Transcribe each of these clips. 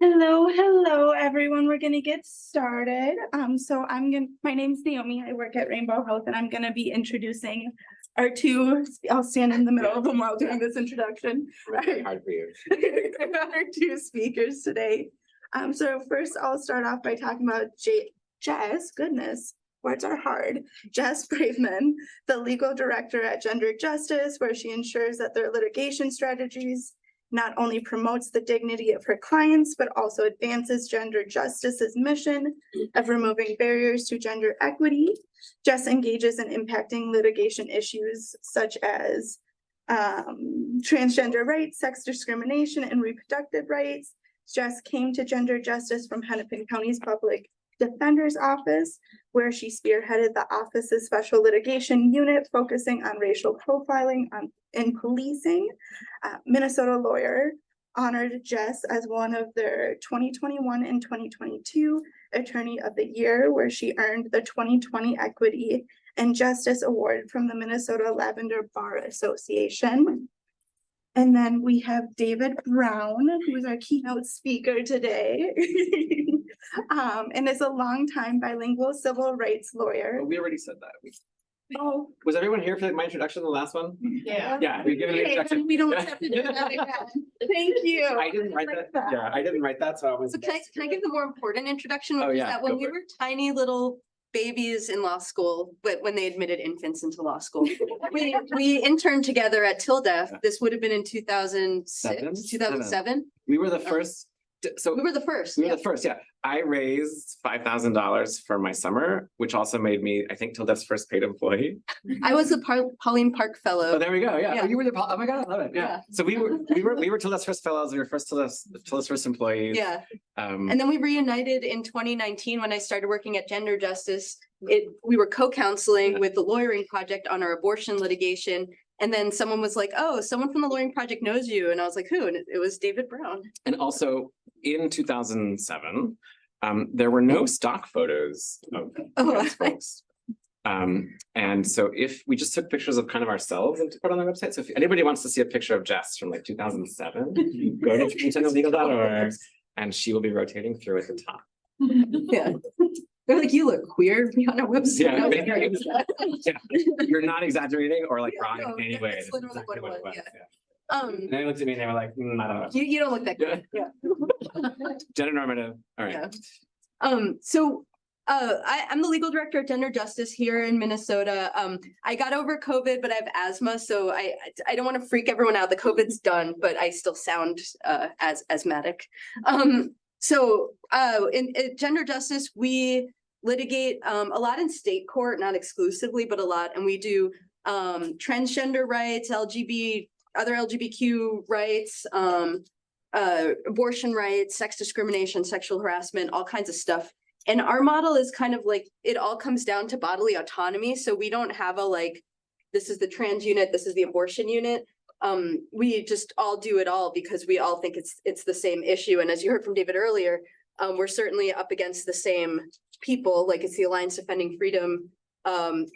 Hello, everyone. We're gonna get started. My name's Naomi. I work at Rainbow Health, and I'm gonna be introducing our two. I'll stand in the middle of them while doing this introduction. Really hard for you. Our two speakers today. So first I'll start off by talking about Jess. Goodness, words are hard. Jess Braverman, the legal director at Gender Justice, where she ensures that their litigation strategies not only promotes the dignity of her clients, but also advances Gender Justice's mission of removing barriers to gender equity. Jess engages in impacting litigation issues such as transgender rights, sex discrimination, and reproductive rights. Jess came to Gender Justice from Hennepin County's Public Defender's Office, where she spearheaded the office's special litigation unit focusing on racial profiling in policing. Minnesota Lawyer honored Jess as one of their 2021 and 2022 Attorney of the Year, where she earned the 2020 Equity and Justice Award from the Minnesota Lavender Bar Association. And then we have David Brown, who is our keynote speaker today. And is a longtime bilingual civil rights lawyer. Well, we already said that. Oh, Was everyone here for my introduction, the last one? yeah. Yeah, we've given an Okay, introduction. then we don't have to do that again. Thank you. I didn't write that. Yeah, I didn't write that, so I was. So can I give the more important introduction? Oh, Which is yeah, that when go we for it. were tiny little babies in law school, but when they admitted infants into law school, we interned together at TLDEF. This would have been in 2006, 2007. We were the first. So We were the first. we were Yeah. the first. Yeah, I raised $5,000 for my summer, which also made me, I think, TLDEF's first paid employee. I was a Pauline Park Oh, fellow. there we go. Yeah, Yeah. Oh, you were the. Oh my god, I love it. Yeah. Yeah. So we were TLDEF's first fellows. We were TLDEF's first employees. Yeah. Um, And then we reunited in 2019 when I started working at Gender Justice. We were co-counseling with the Lawyering Project on our abortion litigation. And then someone was like, oh, someone from the Lawyering Project knows you. And I was like, who? And it was David Brown. And also in 2007, there were no stock photos of trans folks. And so if we just took pictures of kind of ourselves and to put on the website. So if anybody wants to see a picture of Jess from like 2007, go to transgenderlegal.org and she will be rotating through at the top. Yeah. They're like, you look queer on our website. Yeah, No, yeah. You're not exaggerating or like wrong no, in any way. that's literally Exactly what it was, yeah. And they looked at me and they were like, I don't know. You don't look that good. Yeah. Gender normative. All right. Yeah. So I'm the legal director at Gender Justice here in Minnesota. I got over COVID, but I have asthma, so I don't want to freak everyone out. The COVID's done, but I still sound as asthmatic. So in Gender Justice, we litigate a lot in state court, not exclusively, but a lot, and we do transgender rights, other LGBTQ rights, abortion rights, sex discrimination, sexual harassment, all kinds of stuff. And our model is kind of like, it all comes down to bodily autonomy. So we don't have a like, this is the trans unit, this is the abortion unit. We just all do it all because we all think it's the same issue. And as you heard from David earlier, we're certainly up against the same people, like it's the Alliance Defending Freedom.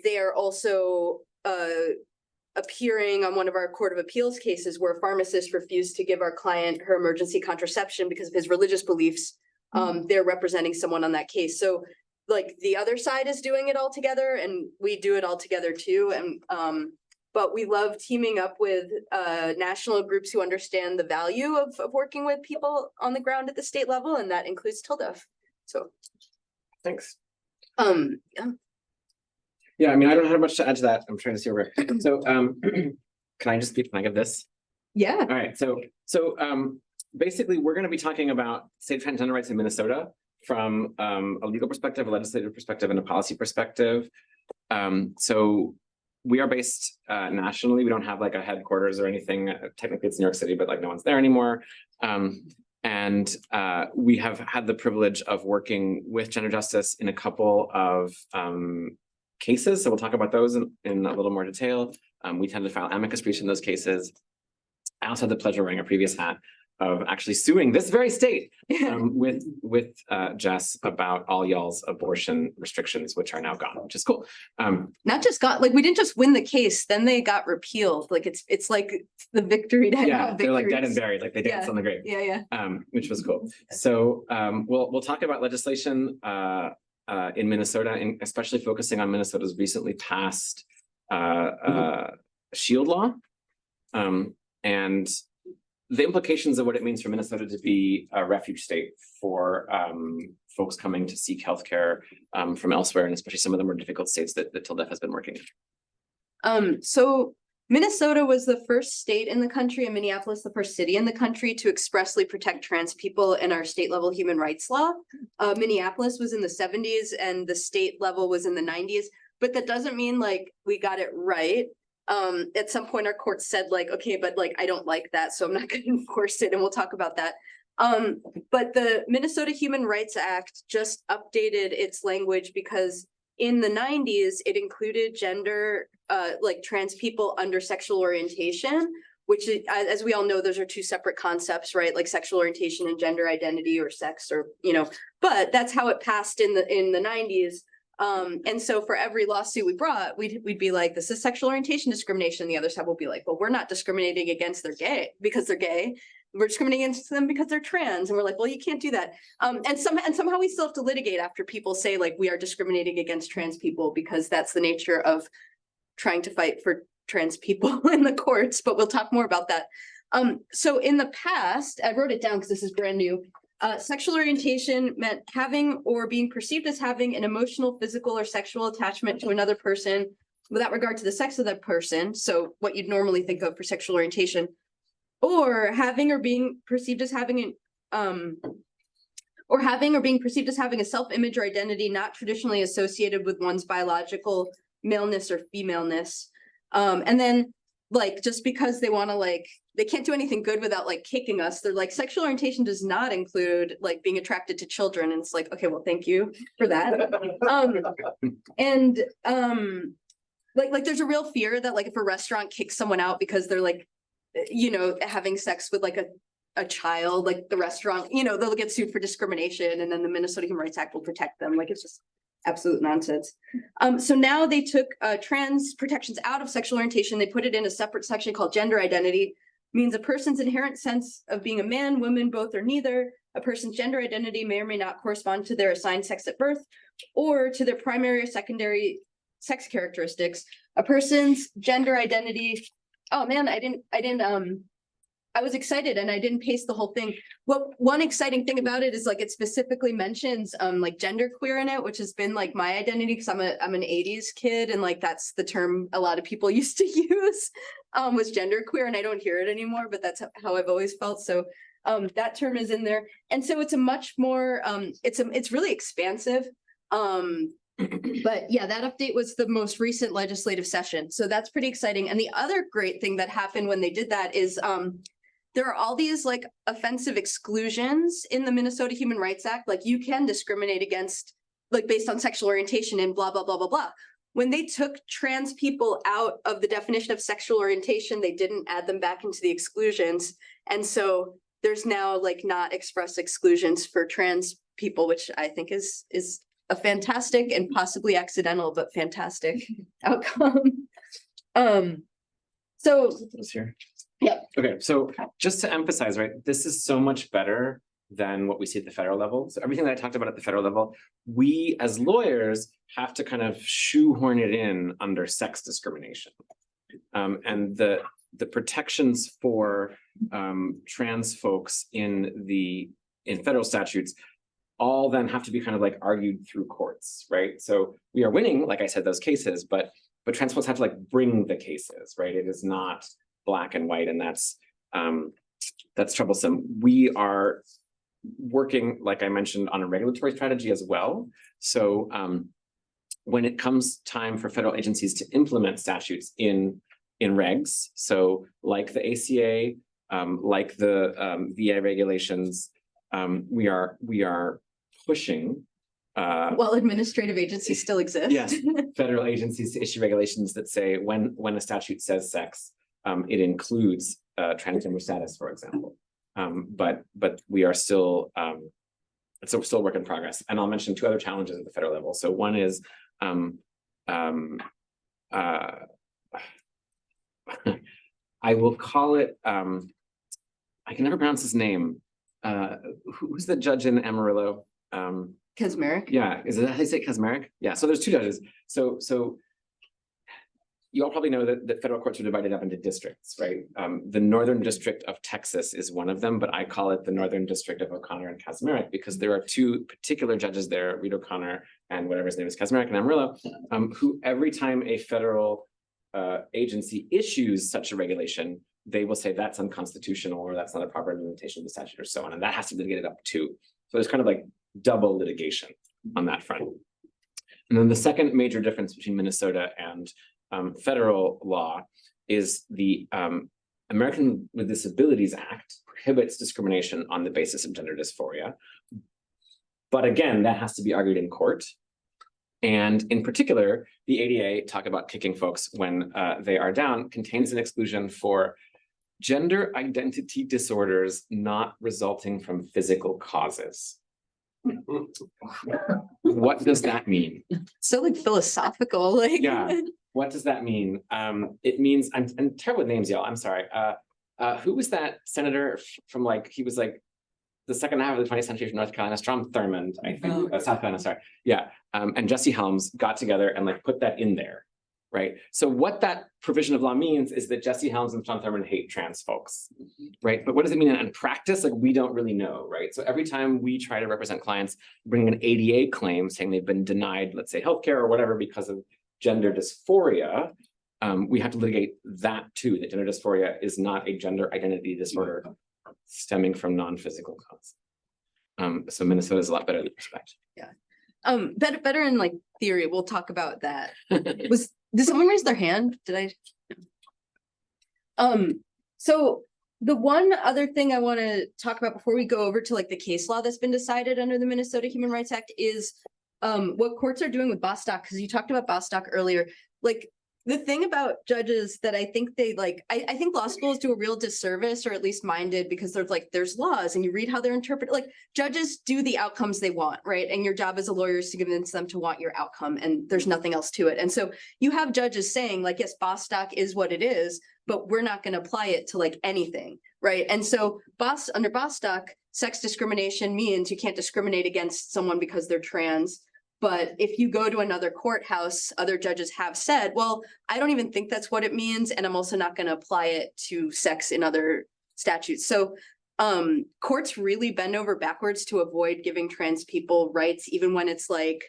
They are also appearing on one of our Court of Appeals cases where a pharmacist refused to give our client her emergency contraception because of his religious beliefs. They're representing someone on that case. So like the other side is doing it all together and we do it all together too. And but we love teaming up with national groups who understand the value of working with people on the ground at the state level, and that includes TLDEF. So Thanks. yeah. Yeah, I mean, I don't have much to add to that. I'm trying to see where. So can I give this? Yeah. All right. So basically, we're going to be talking about state transgender rights in Minnesota from a legal perspective, a legislative perspective, and a policy perspective. So we are based nationally. We don't have like a headquarters or anything. Technically, it's New York City, but like no one's there anymore. And we have had the privilege of working with Gender Justice in a couple of cases. So we'll talk about those in a little more detail. We tend to file amicus briefs in those cases. I also had the pleasure of wearing a previous hat of actually suing this very state with Jess about all y'all's abortion restrictions, which are now gone, which is cool. Not just got, like, we didn't just win the case, then they got repealed. Like it's like the victory. Yeah, they're like dead and buried, like they dance on the grave. Yeah. Which was cool. So we'll talk about legislation in Minnesota, and especially focusing on Minnesota's recently passed shield law, and the implications of what it means for Minnesota to be a refuge state for folks coming to seek healthcare from elsewhere, and especially some of the more difficult states that TLDEF has been working in. So Minnesota was the first state in the country, and Minneapolis the first city in the country to expressly protect trans people in our state level human rights law. Minneapolis was in the 70s and the state level was in the 90s, but that doesn't mean like we got it right. At some point our court said like, okay, but like, I don't like that, so I'm not going to enforce it. And we'll talk about that. But the Minnesota Human Rights Act just updated its language because in the 90s, it included gender, like trans people under sexual orientation, which is, as we all know, those are two separate concepts, right? Like sexual orientation and gender identity or sex or, you know, but that's how it passed in the 90s. And so for every lawsuit we brought, we'd be like, this is sexual orientation discrimination. The other side will be like, well, we're not discriminating against they're gay because they're gay. We're discriminating against them because they're trans. And we're like, well, you can't do that. And somehow we still have to litigate after people say like, we are discriminating against trans people because that's the nature of trying to fight for trans people in the courts, but we'll talk more about that. So in the past, I wrote it down because this is brand new. Sexual orientation meant having or being perceived as having an emotional, physical, or sexual attachment to another person without regard to the sex of that person. So what you'd normally think of for sexual orientation, or having or being perceived as having an being perceived as having a self-image or identity not traditionally associated with one's biological maleness or femaleness. And then like, just because they want to like, they can't do anything good without like kicking us. They're like, sexual orientation does not include like being attracted to children. And it's like, okay, well, thank you for that. Like there's a real fear that like if a restaurant kicks someone out because they're like, you know, having sex with like a child, like the restaurant, you know, they'll get sued for discrimination, and then the Minnesota Human Rights Act will protect them. Like it's just absolute nonsense. So now they took trans protections out of sexual orientation. They put it in a separate section called gender identity. Means a person's inherent sense of being a man, woman, both or neither. A person's gender identity may or may not correspond to their assigned sex at birth or to their primary or secondary sex characteristics. A person's gender identity. Oh man, I was excited and I didn't paste the whole thing. Well, one exciting thing about it is like it specifically mentions like genderqueer in it, which has been like my identity because I'm an 80s kid, and like that's the term a lot of people used to use was genderqueer, and I don't hear it anymore, but that's how I've always felt. So that term is in there, and so it's a much more it's really expansive. But yeah, that update was the most recent legislative session, so that's pretty exciting. And the other great thing that happened when they did that is there are all these like offensive exclusions in the Minnesota Human Rights Act. Like you can discriminate against like based on sexual orientation and blah, blah, blah, blah, blah. When they took trans people out of the definition of sexual orientation, they didn't add them back into the exclusions. And so there's now like not express exclusions for trans people, which I think is a fantastic and possibly accidental, but fantastic outcome. So Here. Yeah. Okay, so just to emphasize, right, this is so much better than what we see at the federal level. So everything that I talked about at the federal level, we as lawyers have to kind of shoehorn it in under sex discrimination. And the protections for trans folks in federal statutes all then have to be kind of like argued through courts, right? So we are winning, like I said, those cases, but trans folks have to like bring the cases, right? It is not black and white, and that's troublesome. We are working, like I mentioned, on a regulatory strategy as well. So when it comes time for federal agencies to implement statutes in regs, so like the ACA, like the VA regulations, we are pushing. While administrative agencies still exist. Yes, federal agencies to issue regulations that say when a statute says sex, it includes transgender status, for example. But we are still, it's still a work in progress. And I'll mention two other challenges at the federal level. So one is, I will call it, I can never pronounce his name. Who's the judge in Amarillo? Kaczmarek? Yeah, is it how you say Kaczmarek? Yeah, so there's two judges. So you all probably know that federal courts are divided up into districts, right? The Northern District of Texas is one of them, but I call it the Northern District of O'Connor and Kaczmarek because there are two particular judges there, Reed O'Connor and whatever his name is, Kaczmarek in Amarillo, who every time a federal agency issues such a regulation, they will say that's unconstitutional or that's not a proper implementation of the statute or so on, and that has to be litigated up too. So there's kind of like double litigation on that front. And then the second major difference between Minnesota and federal law is the American with Disabilities Act prohibits discrimination on the basis of gender dysphoria. But again, that has to be argued in court. And in particular, the ADA, talk about kicking folks when they are down, contains an exclusion for gender identity disorders not resulting from physical causes. What does that mean? So like philosophical, like. Yeah. What does that mean? It means, I'm terrible with names, y'all. I'm sorry. Who was that senator from like, he was like the second half of the 20th century from North Carolina, Strom Thurmond, I think, South Carolina, sorry. Yeah. And Jesse Helms got together and like put that in there, right? So what that provision of law means is that Jesse Helms and Strom Thurmond hate trans folks, right? But what does it mean in practice? Like, we don't really know, right? So every time we try to represent clients, bring an ADA claim saying they've been denied, let's say, healthcare or whatever because of gender dysphoria, we have to litigate that too, that gender dysphoria is not a gender identity disorder stemming from non-physical cause. So Minnesota is a lot better in that respect. Yeah. Better in like theory. We'll talk about that. Did someone raise their hand? Did I? So the one other thing I want to talk about before we go over to like the case law that's been decided under the Minnesota Human Rights Act is what courts are doing with Bostock, because you talked about Bostock earlier. Like the thing about judges that I think they like, I think law schools do a real disservice, or at least mine did, because there's laws and you read how they're interpreted. Like judges do the outcomes they want, right? And your job as a lawyer is to convince them to want your outcome, and there's nothing else to it. And so you have judges saying like, yes, Bostock is what it is, but we're not going to apply it to like anything, right? And so under Bostock, sex discrimination means you can't discriminate against someone because they're trans. But if you go to another courthouse, other judges have said, well, I don't even think that's what it means, and I'm also not going to apply it to sex in other statutes. So courts really bend over backwards to avoid giving trans people rights, even when it's like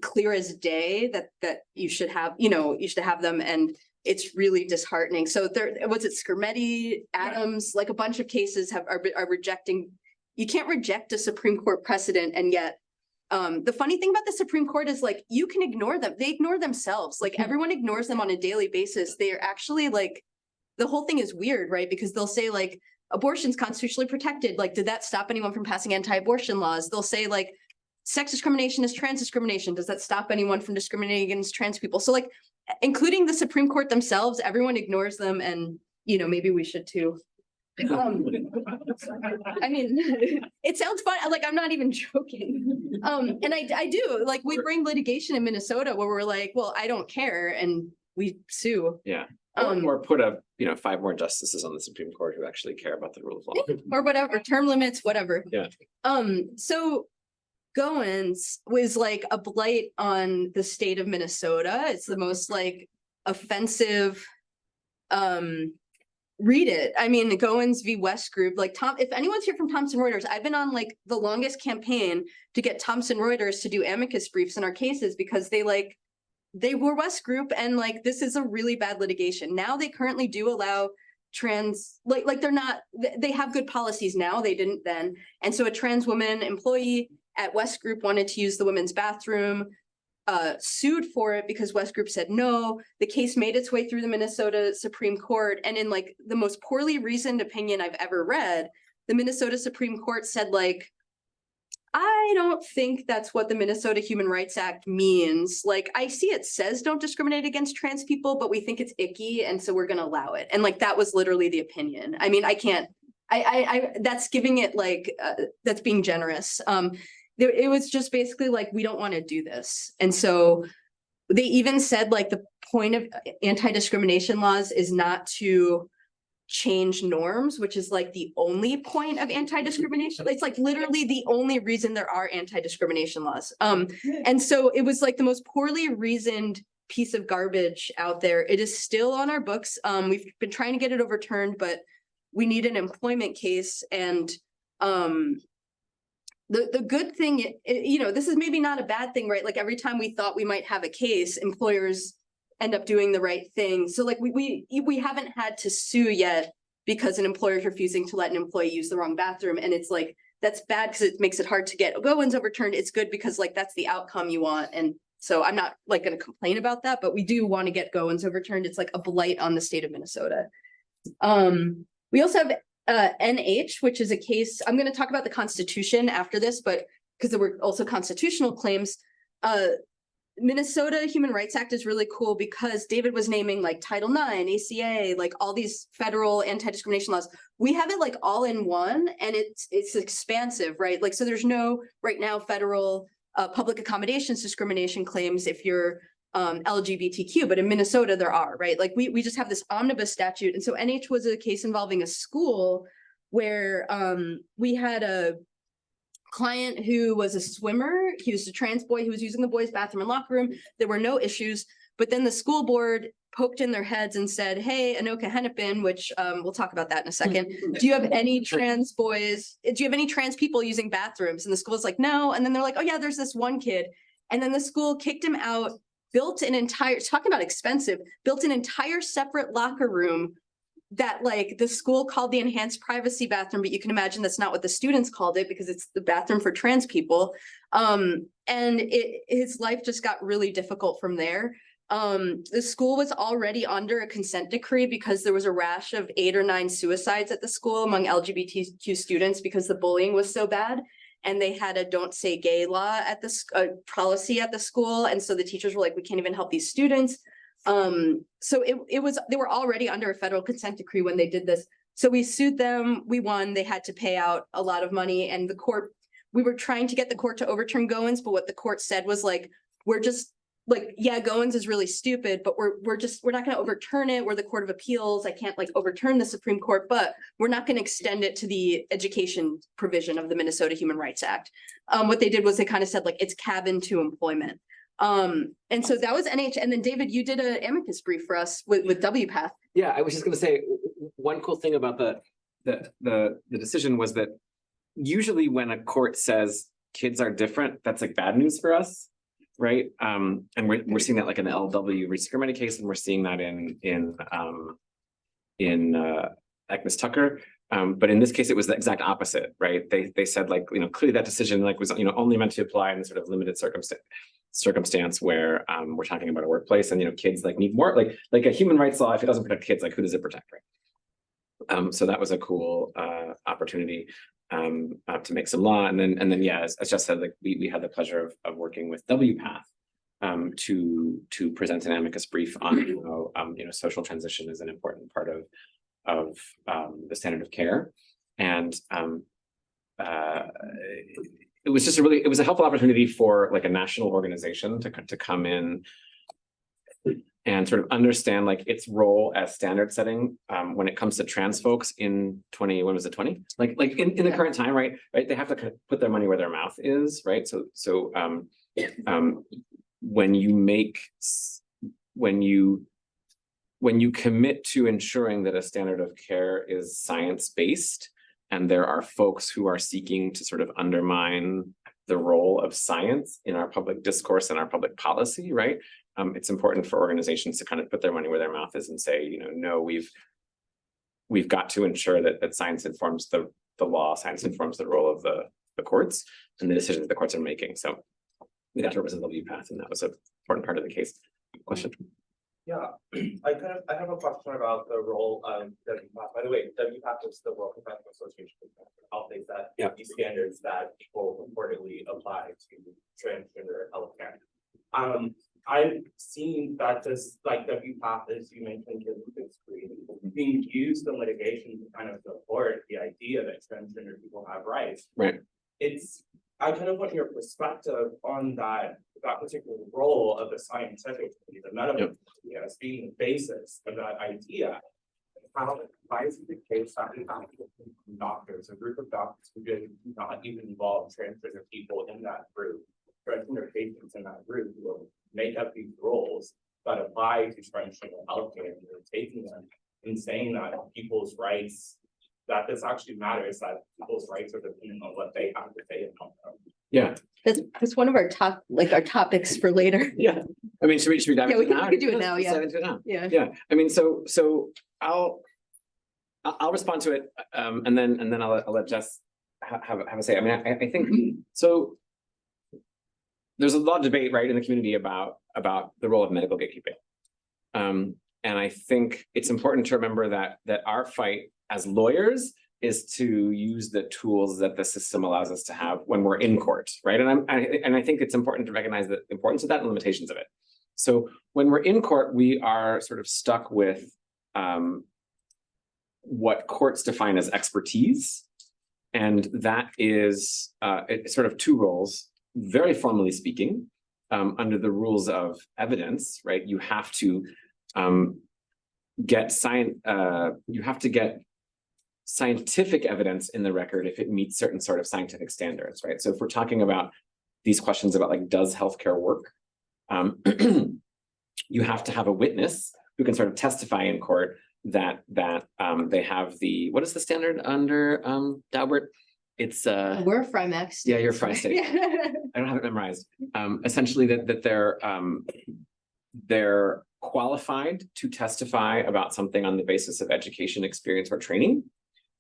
clear as day that you should have, you should have them. And it's really disheartening. So there, was it Skermetti, Adams, like a bunch of cases are rejecting. You can't reject a Supreme Court precedent, and yet the funny thing about the Supreme Court is like, you can ignore them. They ignore themselves. Like everyone ignores them on a daily basis. They are actually like, the whole thing is weird, right? Because they'll say like, abortion's constitutionally protected. Like, did that stop anyone from passing anti-abortion laws? They'll say like, sex discrimination is trans discrimination. Does that stop anyone from discriminating against trans people? So like, including the Supreme Court themselves, everyone ignores them, and maybe we should too. I mean, it sounds fun. Like, I'm not even joking. And I do, like, we bring litigation in Minnesota where we're like, well, I don't care, and we sue. Yeah. Or put 5 more justices on the Supreme Court who actually care about the rule of law. Or whatever, term limits, whatever. Yeah. So Goins was like a blight on the state of Minnesota. It's the most like offensive, read it. I mean, Goins v. West Group, like if anyone's here from Thomson Reuters, I've been on like the longest campaign to get Thomson Reuters to do amicus briefs in our cases, because they were West Group, and like, this is a really bad litigation. Now they currently do allow trans, like they're not, they have good policies now, they didn't then. And so a trans woman employee at West Group wanted to use the women's bathroom, sued for it because West Group said no. The case made its way through the Minnesota Supreme Court, and in like the most poorly reasoned opinion I've ever read, the Minnesota Supreme Court said like, I don't think that's what the Minnesota Human Rights Act means. Like, I see it says don't discriminate against trans people, but we think it's icky, and so we're going to allow it. And like, that was literally the opinion. I mean, I can't that's giving it like, that's being generous. It was just basically like, we don't want to do this. And so they even said like the point of anti-discrimination laws is not to change norms, which is like the only point of anti-discrimination. It's like literally the only reason there are anti-discrimination laws. And so it was like the most poorly reasoned piece of garbage out there. It is still on our books. We've been trying to get it overturned, but we need an employment case. And the good thing, you know, this is maybe not a bad thing, right? Like every time we thought we might have a case, employers end up doing the right thing. So like we haven't had to sue yet because an employer is refusing to let an employee use the wrong bathroom. And it's like, that's bad because it makes it hard to get Goins overturned. It's good because like that's the outcome you want. And so I'm not like going to complain about that, but we do want to get Goins overturned. It's like a blight on the state of Minnesota. We also have NH, which is a case, I'm going to talk about the Constitution after this, but because there were also constitutional claims. Minnesota Human Rights Act is really cool because David was naming like Title IX, ACA, like all these federal anti-discrimination laws. We have it like all in one, and it's expansive, right? Like, so there's no right now federal public accommodations discrimination claims if you're LGBTQ, but in Minnesota there are, right? Like we just have this omnibus statute. And so NH was a case involving a school where we had a client who was a swimmer. He was a trans boy who was using the boys' bathroom and locker room. There were no issues, but then the school board poked in their heads and said, hey, Anoka Hennepin, which we'll talk about that in a second. Do you have any trans boys? Do you have any trans people using bathrooms? And the school was like, no. And then they're like, oh yeah, there's this one kid. And then the school kicked him out, built an entire, talking about expensive, built an entire separate locker room that like the school called the enhanced privacy bathroom, but you can imagine that's not what the students called it because it's the bathroom for trans people. And his life just got really difficult from there. The school was already under a consent decree because there was a rash of 8 or 9 suicides at the school among LGBTQ students because the bullying was so bad. And they had a don't say gay law at the policy at the school. And so the teachers were like, we can't even help these students. So they were already under a federal consent decree when they did this. So we sued them, we won, they had to pay out a lot of money, and the court, we were trying to get the court to overturn Goins, but what the court said was like, we're just like, yeah, Goins is really stupid, but we're not going to overturn it. We're the Court of Appeals. I can't like overturn the Supreme Court, but we're not going to extend it to the education provision of the Minnesota Human Rights Act. What they did was they kind of said like, it's cabin to employment. And so that was NH. And then David, you did an amicus brief for us with WPATH. Yeah, I was just going to say one cool thing about the decision was that usually when a court says kids are different, that's like bad news for us, right? And we're seeing that like in the LW discrimination case, and we're seeing that in Agnes Tucker. But in this case, it was the exact opposite, right? They said like, you know, clearly that decision like was, you know, only meant to apply in the sort of limited circumstance where we're talking about a workplace, and you know, kids like need more like a human rights law. If it doesn't protect kids, like who does it protect, right? So that was a cool opportunity to make some law, and then yeah, as Jess said, like we had the pleasure of working with WPATH to present an amicus brief on you know, social transition is an important part of the standard of care, and it was just it was a helpful opportunity for like a national organization to come in and sort of understand like its role as standard setting when it comes to trans folks in 20, when was it 20? Like in the current time, right? They have to kind of put their money where their mouth is, right? So when you commit to ensuring that a standard of care is science-based, and there are folks who are seeking to sort of undermine the role of science in our public discourse and our public policy, right? It's important for organizations to kind of put their money where their mouth is and say, you know, no, we've got to ensure that science informs the law, science informs the role of the courts and the decisions the courts are making. So we got to represent the WPATH, and that was an important part of the case. Question? Yeah, I have a question about the role of WPATH. By the way, WPATH is the World Professional Association of Health, that these standards that people reportedly apply to transgender healthcare. I've seen that this, like WPATH, as you mentioned, being used in litigation to kind of support the idea that transgender people have rights. Right. I kind of want your perspective on that particular role of the scientific, the medical, as being the basis of that idea. Why is it the case that we have doctors, a group of doctors who do not even involve transgender people in that group, transgender patients in that group who will make up these roles that apply to transgender healthcare, and they're taking them and saying that people's rights, that this actually matters, that people's rights are dependent on what they have to say about them. Yeah. That's one of our our topics for later. Yeah. I mean, should we dive Yeah, into it now? we could do it now, Let's yeah. dive into it now. Yeah. Yeah. I mean, so I'll respond to it, and then I'll let Jess have a say. I mean, I think so. There's a lot of debate, right, in the community about the role of medical gatekeeping, and I think it's important to remember that our fight as lawyers is to use the tools that the system allows us to have when we're in court, right? And I think it's important to recognize the importance of that and limitations of it. So when we're in court, we are sort of stuck with what courts define as expertise, and that is it's sort of two roles. Very formally speaking, under the rules of evidence, right? You have to get scientific evidence in the record if it meets certain sort of scientific standards, right? So if we're talking about these questions about like, does healthcare work? You have to have a witness who can sort of testify in court that they have what is the standard under Daubert? It's We're a Frimax. yeah, you're a Fry state. I don't have it memorized. Essentially that they're qualified to testify about something on the basis of education, experience, or training,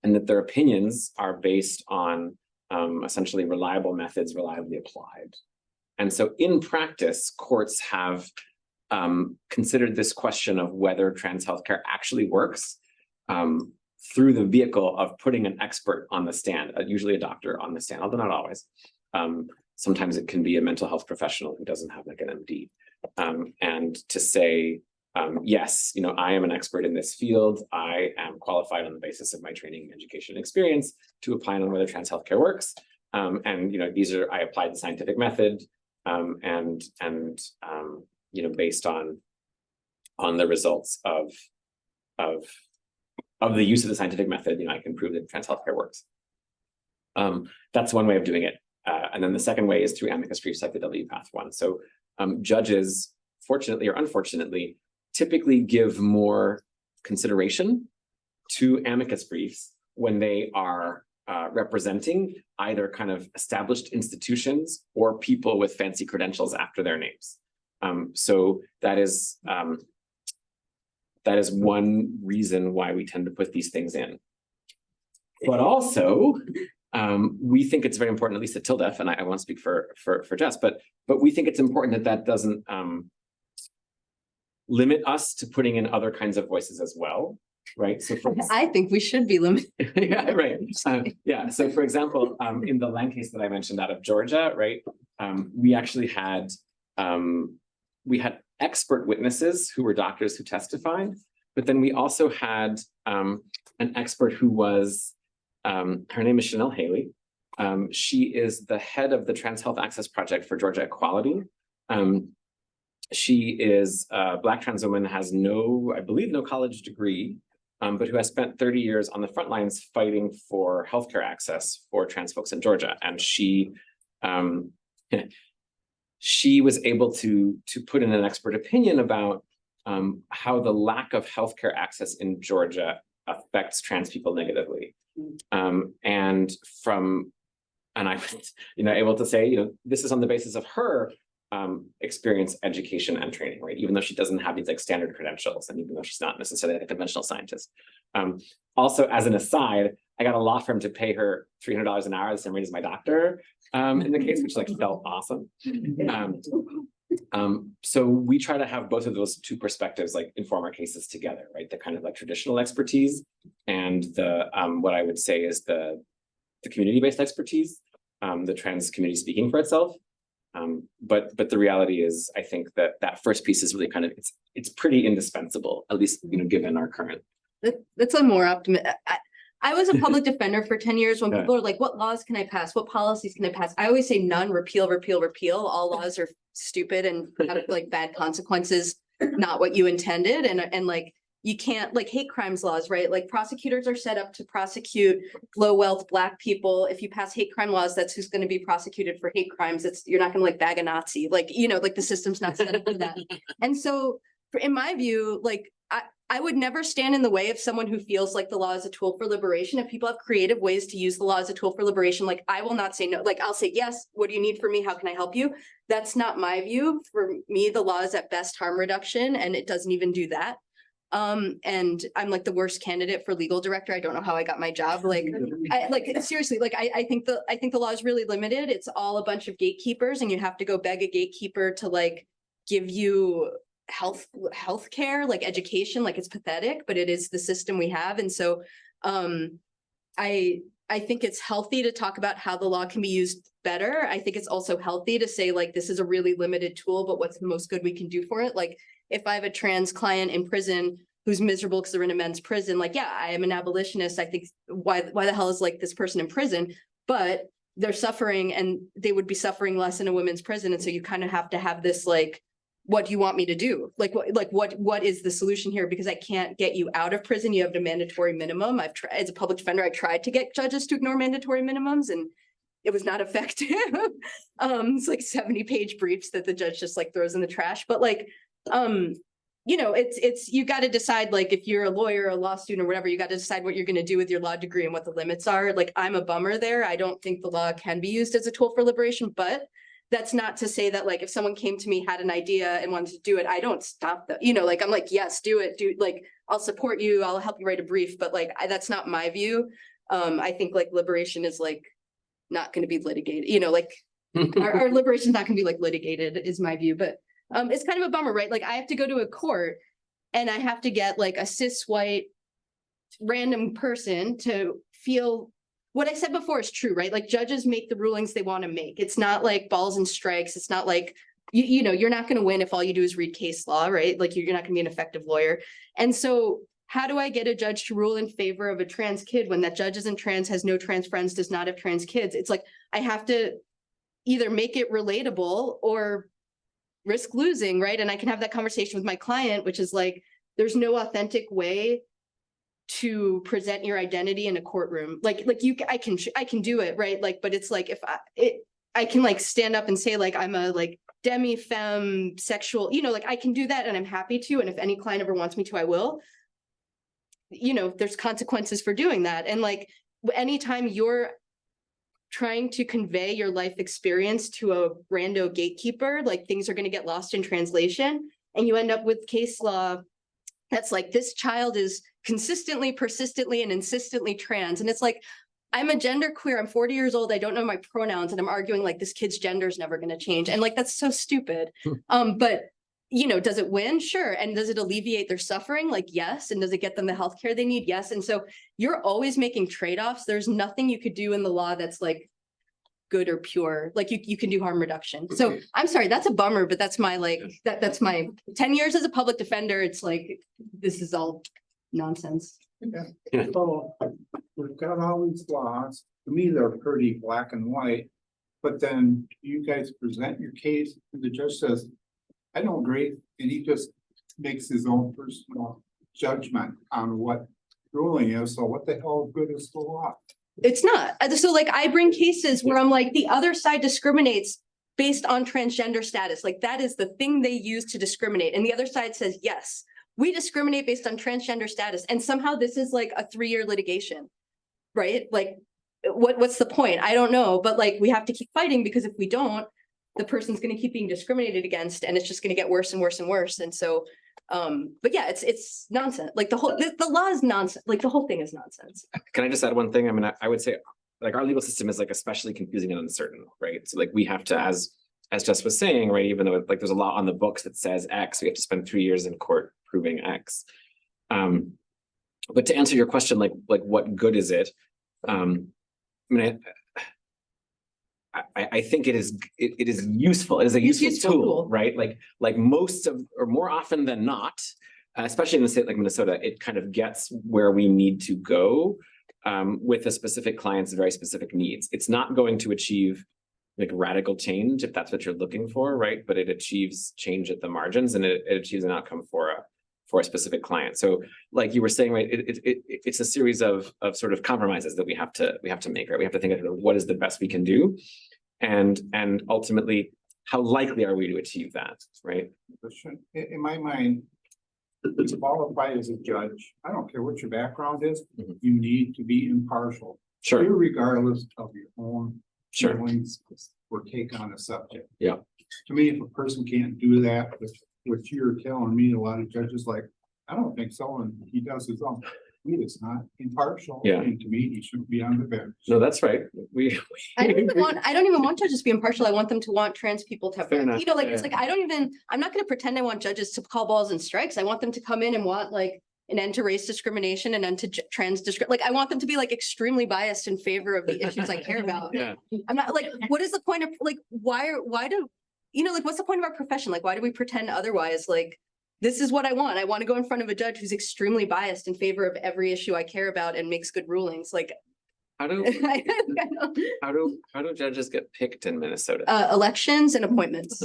and that their opinions are based on essentially reliable methods, reliably applied. And so in practice, courts have considered this question of whether trans healthcare actually works through the vehicle of putting an expert on the stand, usually a doctor on the stand, although not always. Sometimes it can be a mental health professional who doesn't have like an MD. And to say, yes, I am an expert in this field. I am qualified on the basis of my training, education, and experience to apply on whether trans healthcare works. And I applied the scientific method, and based on the results of the use of the scientific method, I can prove that trans healthcare works. That's one way of doing it. And then the second way is through amicus briefs like the WPATH one. So judges, fortunately or unfortunately, typically give more consideration to amicus briefs when they are representing either kind of established institutions or people with fancy credentials after their names. So that is one reason why we tend to put these things in. But also, we think it's very important, at least at TLDEF, and I won't speak for Jess, but we think it's important that doesn't limit us to putting in other kinds of voices as well, right? So I think we should be limited. yeah, right. Yeah. So for example, in the land case that I mentioned out of Georgia, right, we actually had expert witnesses who were doctors who testified, but then we also had an expert who was, her name is Chanel Haley. She is the head of the Trans Health Access Project for Georgia Equality. She is a Black trans woman, has I believe no college degree, but who has spent 30 years on the front lines fighting for healthcare access for trans folks in Georgia. And she was able to put in an expert opinion about how the lack of healthcare access in Georgia affects trans people negatively. And I was, able to say, this is on the basis of her experience, education, and training, right? Even though she doesn't have these like standard credentials, and even though she's not necessarily a conventional scientist. Also, as an aside, I got a law firm to pay her $300 an hour, the same rate as my doctor in the case, which felt awesome. So we try to have both of those two perspectives inform our cases together, right? The kind of traditional expertise and the what I would say is the community-based expertise, the trans community speaking for itself. But the reality is, I think that first piece is really kind of, it's pretty indispensable, at least, given our current. That's a more optimistic. I was a public defender for 10 years when Yeah. people are like, what laws can I pass? What policies can I pass? I always say none, repeal, repeal, repeal. All laws are stupid and have like bad consequences, not what you intended. And like, you can't, like, hate crimes laws, right? Like, prosecutors are set up to prosecute low wealth Black people. If you pass hate crime laws, that's who's going to be prosecuted for hate crimes. You're not going to like bag a Nazi, like, like the system's not set up for that. And so in my view, like, I would never stand in the way of someone who feels like the law is a tool for liberation. If people have creative ways to use the law as a tool for liberation, like, I will not say no. Like, I'll say, yes, what do you need from me? How can I help you? That's not my view. For me, the law is at best harm reduction, and it doesn't even do that. And I'm like the worst candidate for legal director. I don't know how I got my job. Like, seriously, like, I think the law is really limited. It's all a bunch of gatekeepers, and you have to go beg a gatekeeper to like give you health care, like education. Like, it's pathetic, but it is the system we have. And so I think it's healthy to talk about how the law can be used better. I think it's also healthy to say, like, this is a really limited tool, but what's the most good we can do for it? Like, if I have a trans client in prison who's miserable because they're in a men's prison, like, yeah, I am an abolitionist. I think why the hell is like this person in prison? But they're suffering, and they would be suffering less in a women's prison. And so you kind of have to have this, like, what do you want me to do? What is the solution here? Because I can't get you out of prison. You have a mandatory minimum. I've tried, as a public defender, I tried to get judges to ignore mandatory minimums, and it was not effective. It's like 70-page briefs that the judge just like throws in the trash. But like, it's you got to decide, like, if you're a lawyer, a law student, or whatever, you got to decide what you're going to do with your law degree and what the limits are. Like, I'm a bummer there. I don't think the law can be used as a tool for liberation, but that's not to say that, like, if someone came to me, had an idea and wanted to do it, I don't stop them. Like, I'm like, yes, do it. Like, I'll support you. I'll help you write a brief. But like, that's not my view. I think like liberation is like not going to be litigated, like our liberation is not going to be like litigated is my view. But it's kind of a bummer, right? Like, I have to go to a court and I have to get like a cis white random person to feel what I said before is true, right? Like, judges make the rulings they want to make. It's not like balls and strikes. It's not like, you're not going to win if all you do is read case law, right? Like, you're not going to be an effective lawyer. And so how do I get a judge to rule in favor of a trans kid when that judge isn't trans, has no trans friends, does not have trans kids? It's like, I have to either make it relatable or risk losing, right? And I can have that conversation with my client, which is like, there's no authentic way to present your identity in a courtroom. I can do it, right? Like, but it's like, if I can like stand up and say, like, I'm a like demi-femme sexual, like, I can do that, and I'm happy to. And if any client ever wants me to, I will. There's consequences for doing that. And like, anytime you're trying to convey your life experience to a rando gatekeeper, like, things are going to get lost in translation, and you end up with case law that's like, this child is consistently, persistently, and insistently trans. And it's like, I'm a genderqueer. I'm 40 years old. I don't know my pronouns, and I'm arguing like this kid's gender is never going to change. And like, that's so stupid. But does it win? Sure. And does it alleviate their suffering? Like, yes. And does it get them the healthcare they need? Yes. And so you're always making trade-offs. There's nothing you could do in the law that's like good or pure. Like, you can do harm reduction. So I'm sorry, that's a bummer, but that's my like, that's my 10 years as a public defender. It's like, this is all nonsense. Yeah. So we've got all these laws. To me, they're pretty black and white. But then you guys present your case, and the judge says, I don't agree. And he just makes his own personal judgment on what ruling is. So what the hell good is the law? It's not. So like, I bring cases where I'm like, the other side discriminates based on transgender status. Like, that is the thing they use to discriminate. And the other side says, yes, we discriminate based on transgender status. And somehow this is like a 3-year litigation, right? Like, what's the point? I don't know. But like, we have to keep fighting, because if we don't, the person's going to keep being discriminated against, and it's just going to get worse and worse and worse. And so, but yeah, it's nonsense. Like, the law is nonsense. Like, the whole thing is nonsense. Can I just add one thing? I mean, I would say, like, our legal system is like especially confusing and uncertain, right? So like, we have to, as Jess was saying, right, even though like there's a law on the books that says X, we have to spend 3 years in court proving X. But to answer your question, like what good is it? I mean, I think it is useful. It is a It's useful useful tool, tool. right? Like most of, or more often than not, especially in a state like Minnesota, it kind of gets where we need to go with a specific client's very specific needs. It's not going to achieve like radical change if that's what you're looking for, right? But it achieves change at the margins, and it achieves an outcome for a specific client. So like you were saying, right, it's a series of sort of compromises that we have to make, right? We have to think of what is the best we can do, and ultimately how likely are we to achieve that, right? In my mind, to qualify as a judge, I don't care what your background is, Mhm. you need to be impartial, Sure, regardless of your own sure. feelings or take on a subject. Yeah. To me, if a person can't do that, what you're telling me, a lot of judges like, I don't think so, and he does his own. He is not impartial. Yeah. And to me, he shouldn't be on the bench. No, that's right. I don't even want judges to be impartial. I want them to want trans people to have, Fair enough. you know, like, it's Yeah. like, I'm not gonna pretend I want judges to call balls and strikes. I want them to come in and want like an end to race discrimination, an end to like, I want them to be like extremely biased in favor of the issues I care about. Yeah. I'm not like, what is the point of like, why do, you know, like, what's the point of our profession? Like, why do we pretend otherwise? Like, this is what I want. I want to go in front of a judge who's extremely biased in favor of every issue I care about and makes good rulings. Like, How do I don't- how do judges get picked in Minnesota? elections and appointments.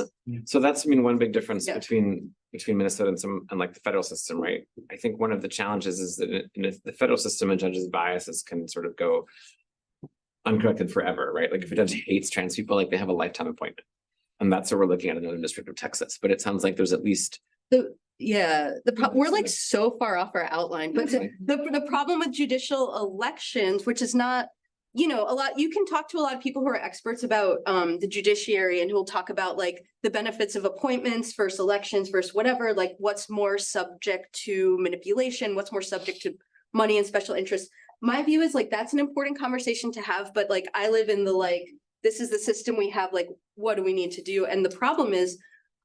So that's, I mean, one big difference Yeah. between Minnesota and like the federal system, right? I think one of the challenges is that in the federal system, a judge's biases can sort of go uncorrected forever, right? Like if a judge hates trans people, like they have a lifetime appointment. And that's what we're looking at in another district of Texas. But it sounds like there's at least We're like so far off our outline, but the problem with judicial elections, which is not, you know, you can talk to a lot of people who are experts about the judiciary and who will talk about like the benefits of appointments versus elections versus whatever, like what's more subject to manipulation, what's more subject to money and special interests. My view is like, that's an important conversation to have, but like, I live in the like, this is the system we have, like, what do we need to do? And the problem is,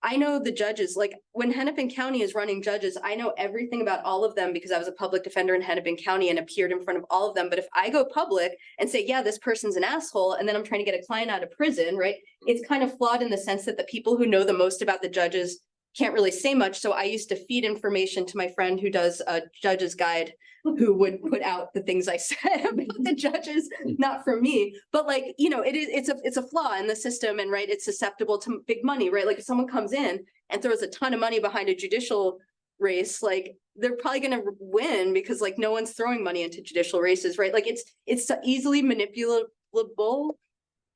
I know the judges, like when Hennepin County is running judges, I know everything about all of them because I was a public defender in Hennepin County and appeared in front of all of them. But if I go public and say, yeah, this person's an asshole, and then I'm trying to get a client out of prison, right? It's kind of flawed in the sense that the people who know the most about the judges can't really say much. So I used to feed information to my friend who does a judge's guide, who would put out the things I said about the judges, not for me, but like, you know, it's a flaw in the system, and right, it's susceptible to big money, right? Like if someone comes in and throws a ton of money behind a judicial race, like they're probably going to win because like no one's throwing money into judicial races, right? Like it's easily manipulable.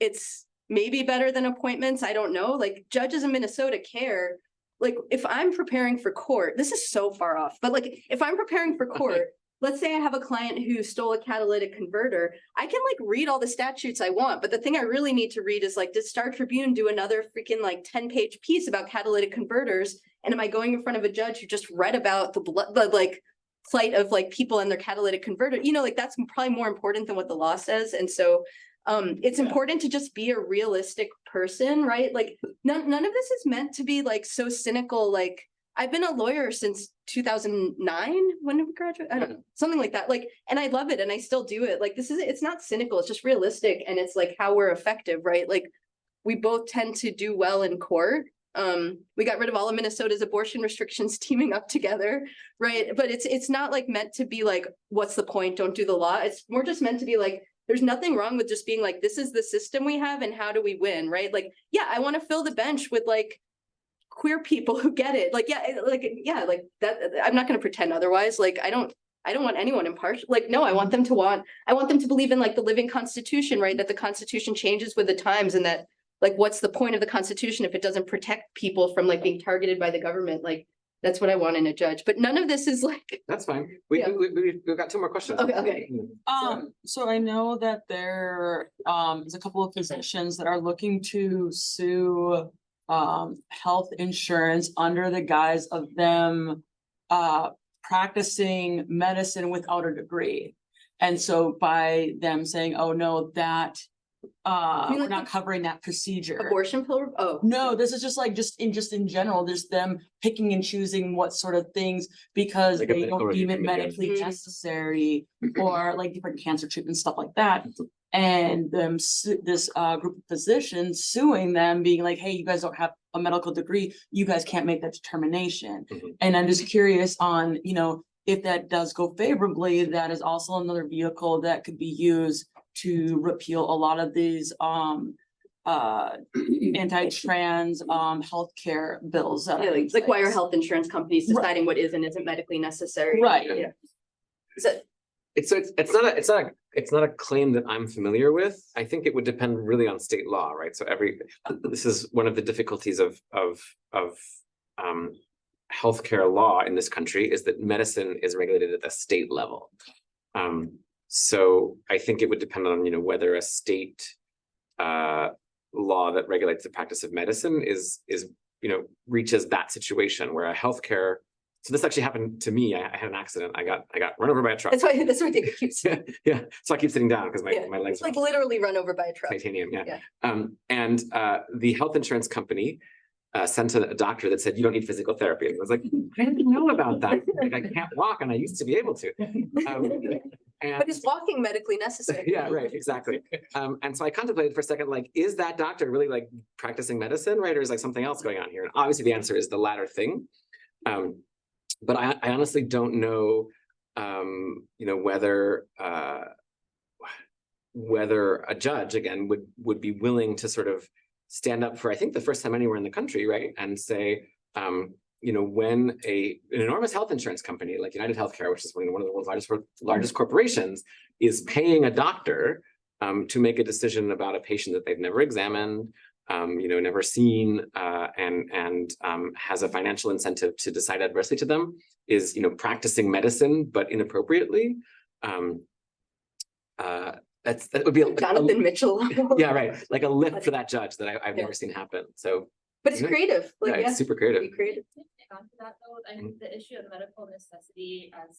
It's maybe better than appointments. I don't know. Like judges in Minnesota care. Like if I'm preparing for court, this is so far off, but like if I'm preparing for court, let's say I have a client who stole a catalytic converter, I can like read all the statutes I want, but the thing I really need to read is like, did Star Tribune do another freaking like 10-page piece about catalytic converters? And am I going in front of a judge who just read about the like plight of like people and their catalytic converter? You know, like that's probably more important than what the law says. And so it's important to just be a realistic person, right? Like none of this is meant to be like so cynical. Like I've been a lawyer since 2009. When did we graduate? I don't know, something like that. Like, and I love it, and I still do it. Like, it's not cynical. It's just realistic, and it's like how we're effective, right? Like, we both tend to do well in court. We got rid of all of Minnesota's abortion restrictions, teaming up together, right? But it's not like meant to be like, what's the point? Don't do the law. It's more just meant to be like, there's nothing wrong with just being like, this is the system we have, and how do we win, right? Like, yeah, I want to fill the bench with like queer people who get it. Like, like that. I'm not going to pretend otherwise. Like, I don't want anyone impartial. Like, no, I want them to believe in like the living Constitution, right? That the Constitution changes with the times, and that like, what's the point of the Constitution if it doesn't protect people from like being targeted by the government? Like, that's what I want in a judge. But none of this is like. That's fine. Yeah. We've got two more questions. Okay. So I know that there is a couple of physicians that are looking to sue health insurance under the guise of them practicing medicine without a degree. And so by them saying, oh no, that we're like not covering that procedure. Abortion pill? Oh. No, this is just like just in general, there's them picking and choosing what sort of things because Like a they medical don't deem review it committee. medically necessary, or like different cancer treatment, stuff like that. and this group of physicians suing them, being like, hey, you guys don't have a medical degree, you guys can't make that determination. And I'm just curious on, you know, if that does go favorably, that is also another vehicle that could be used to repeal a lot of these anti-trans healthcare bills. that are in Like why are place. health insurance companies Right. deciding what is and isn't medically necessary? Right. Yeah. So, It's not a claim that I'm familiar with. I think it would depend really on state law, right? So this is one of the difficulties of healthcare law in this country, is that medicine is regulated at the state level. So I think it would depend on, you know, whether a state law that regulates the practice of medicine is, you know, reaches that situation where a healthcare. So this actually happened to me. I had an accident. I got run over by a truck. that's why David keeps, Yeah. So I keep sitting down because yeah, my legs it's like literally run over by a truck. titanium. Yeah. And the health insurance company sent a doctor that said, you don't need physical therapy. And I was like, I didn't know about that. Like, I can't walk and I used to be able to. But is walking medically necessary? Yeah, right, exactly. And so I contemplated for a second, like, is that doctor really like practicing medicine, right? Or is like something else going on here? And obviously the answer is the latter thing. But I honestly don't know, you know, whether a judge, again, would be willing to sort of stand up for, I think, the first time anywhere in the country, right? And say, you know, when an enormous health insurance company like United Healthcare, which is one of the world's largest corporations, is paying a doctor to make a decision about a patient that they've never examined, you know, never seen, and has a financial incentive to decide adversely to them, is, you know, practicing medicine but inappropriately. That would be Jonathan Mitchell. yeah, right, like a lift for that judge that I've never seen happen. So, But it's creative. Like, yeah, yeah, it's super creative. be creative. On to that though, I mean, the issue of medical necessity as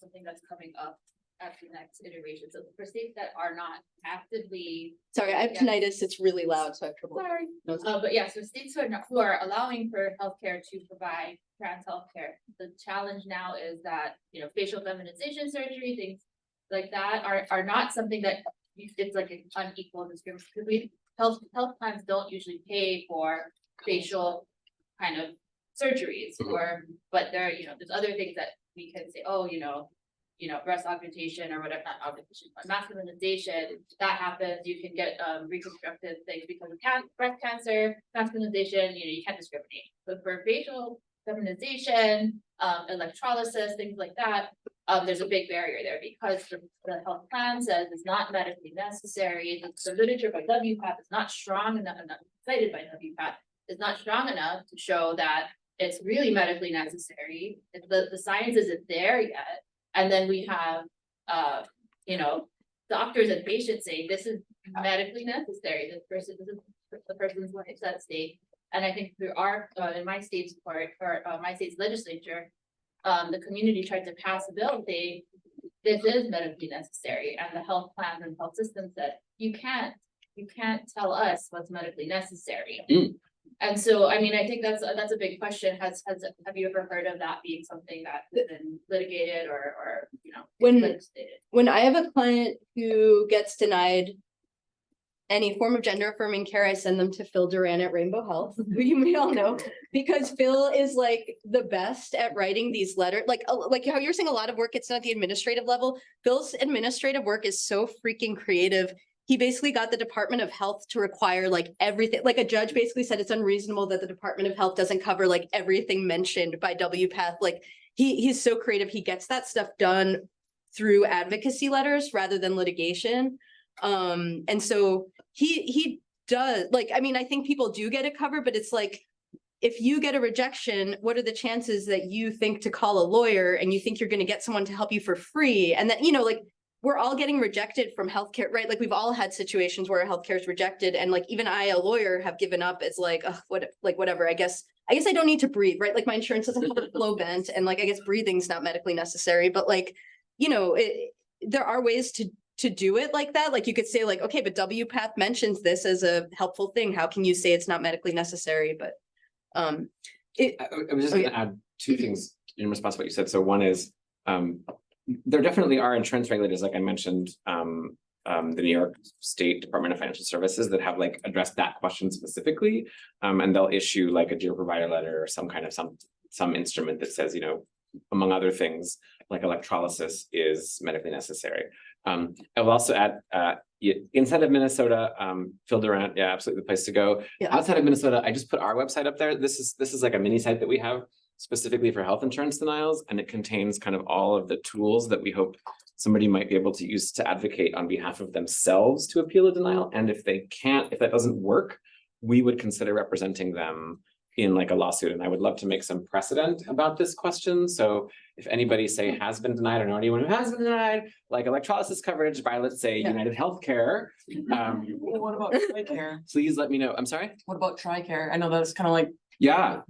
something that's coming up at the next iteration. So for states that are not actively, Sorry, I have tinnitus. It's really loud, so I have trouble. sorry, but yeah, so states who are allowing for healthcare to provide trans healthcare. The challenge now is that, you know, facial feminization surgery, things like that are not something that it's like an unequal discrimination. Because health plans don't usually pay for facial kind of surgeries, but there, you know, there's other things that we can say, oh, you know, breast augmentation or whatever, not augmentation, but masculinization, that happens. You can get reconstructive things because of breast cancer, masculinization, you know, you can't discriminate. But for facial feminization, electrolysis, things like that, there's a big barrier there because the health plan says it's not medically necessary. The literature by WPATH is not strong enough, cited by WPATH, is not strong enough to show that it's really medically necessary. The science isn't there yet. And then we have, you know, doctors and patients saying this is medically necessary. This is the person's life at stake. And I think through our, in my state's court, or my state's legislature, the community tried to pass a bill saying this is medically necessary. And the health plans and health systems said, you can't tell us what's medically necessary. And so, I mean, I think that's a big question. Have you ever heard of that being something that has been litigated or you know, legislated? When I have a client who gets denied any form of gender affirming care, I send them to Phil Duran at Rainbow Health, who you may all know, because Phil is like the best at writing these letters. Like how you're saying a lot of work gets done at the administrative level. Phil's administrative work is so freaking creative. He basically got the Department of Health to require like everything, like a judge basically said it's unreasonable that the Department of Health doesn't cover like everything mentioned by WPATH. Like he's so creative. He gets that stuff done through advocacy letters rather than litigation. And so he does, like, I mean, I think people do get it covered, but it's like, if you get a rejection, what are the chances that you think to call a lawyer and you think you're going to get someone to help you for free? And then, you know, like, we're all getting rejected from healthcare, right? Like we've all had situations where healthcare is rejected. And like, even I, a lawyer, have given up. It's like, whatever, I guess I don't need to breathe, right? Like my insurance doesn't have a flow vent and like, I guess breathing's not medically necessary, but like, you know, there are ways to do it like that. Like you could say like, okay, but WPATH mentions this as a helpful thing. How can you say it's not medically necessary? But I was just gonna add two things in response to what you said. So one is, there definitely are insurance regulators, like I mentioned, the New York State Department of Financial Services that have like addressed that question specifically. And they'll issue like a dear provider letter or some kind of some instrument that says, you know, among other things, like electrolysis is medically necessary. I will also add, inside of Minnesota, Phil Durant, yeah, absolutely the place to go. Yeah. Outside of Minnesota, I just put our website up there. This is like a mini site that we have specifically for health insurance denials, and it contains kind of all of the tools that we hope somebody might be able to use to advocate on behalf of themselves to appeal a denial. And if they can't, if that doesn't work, we would consider representing them in like a lawsuit. And I would love to make some precedent about this question. So if anybody say has been denied or know anyone who has been denied, like electrolysis coverage by, let's say, United Healthcare, What about TRICARE? please let me know. I'm sorry? What about TRICARE? I know that's kind of like, Yeah.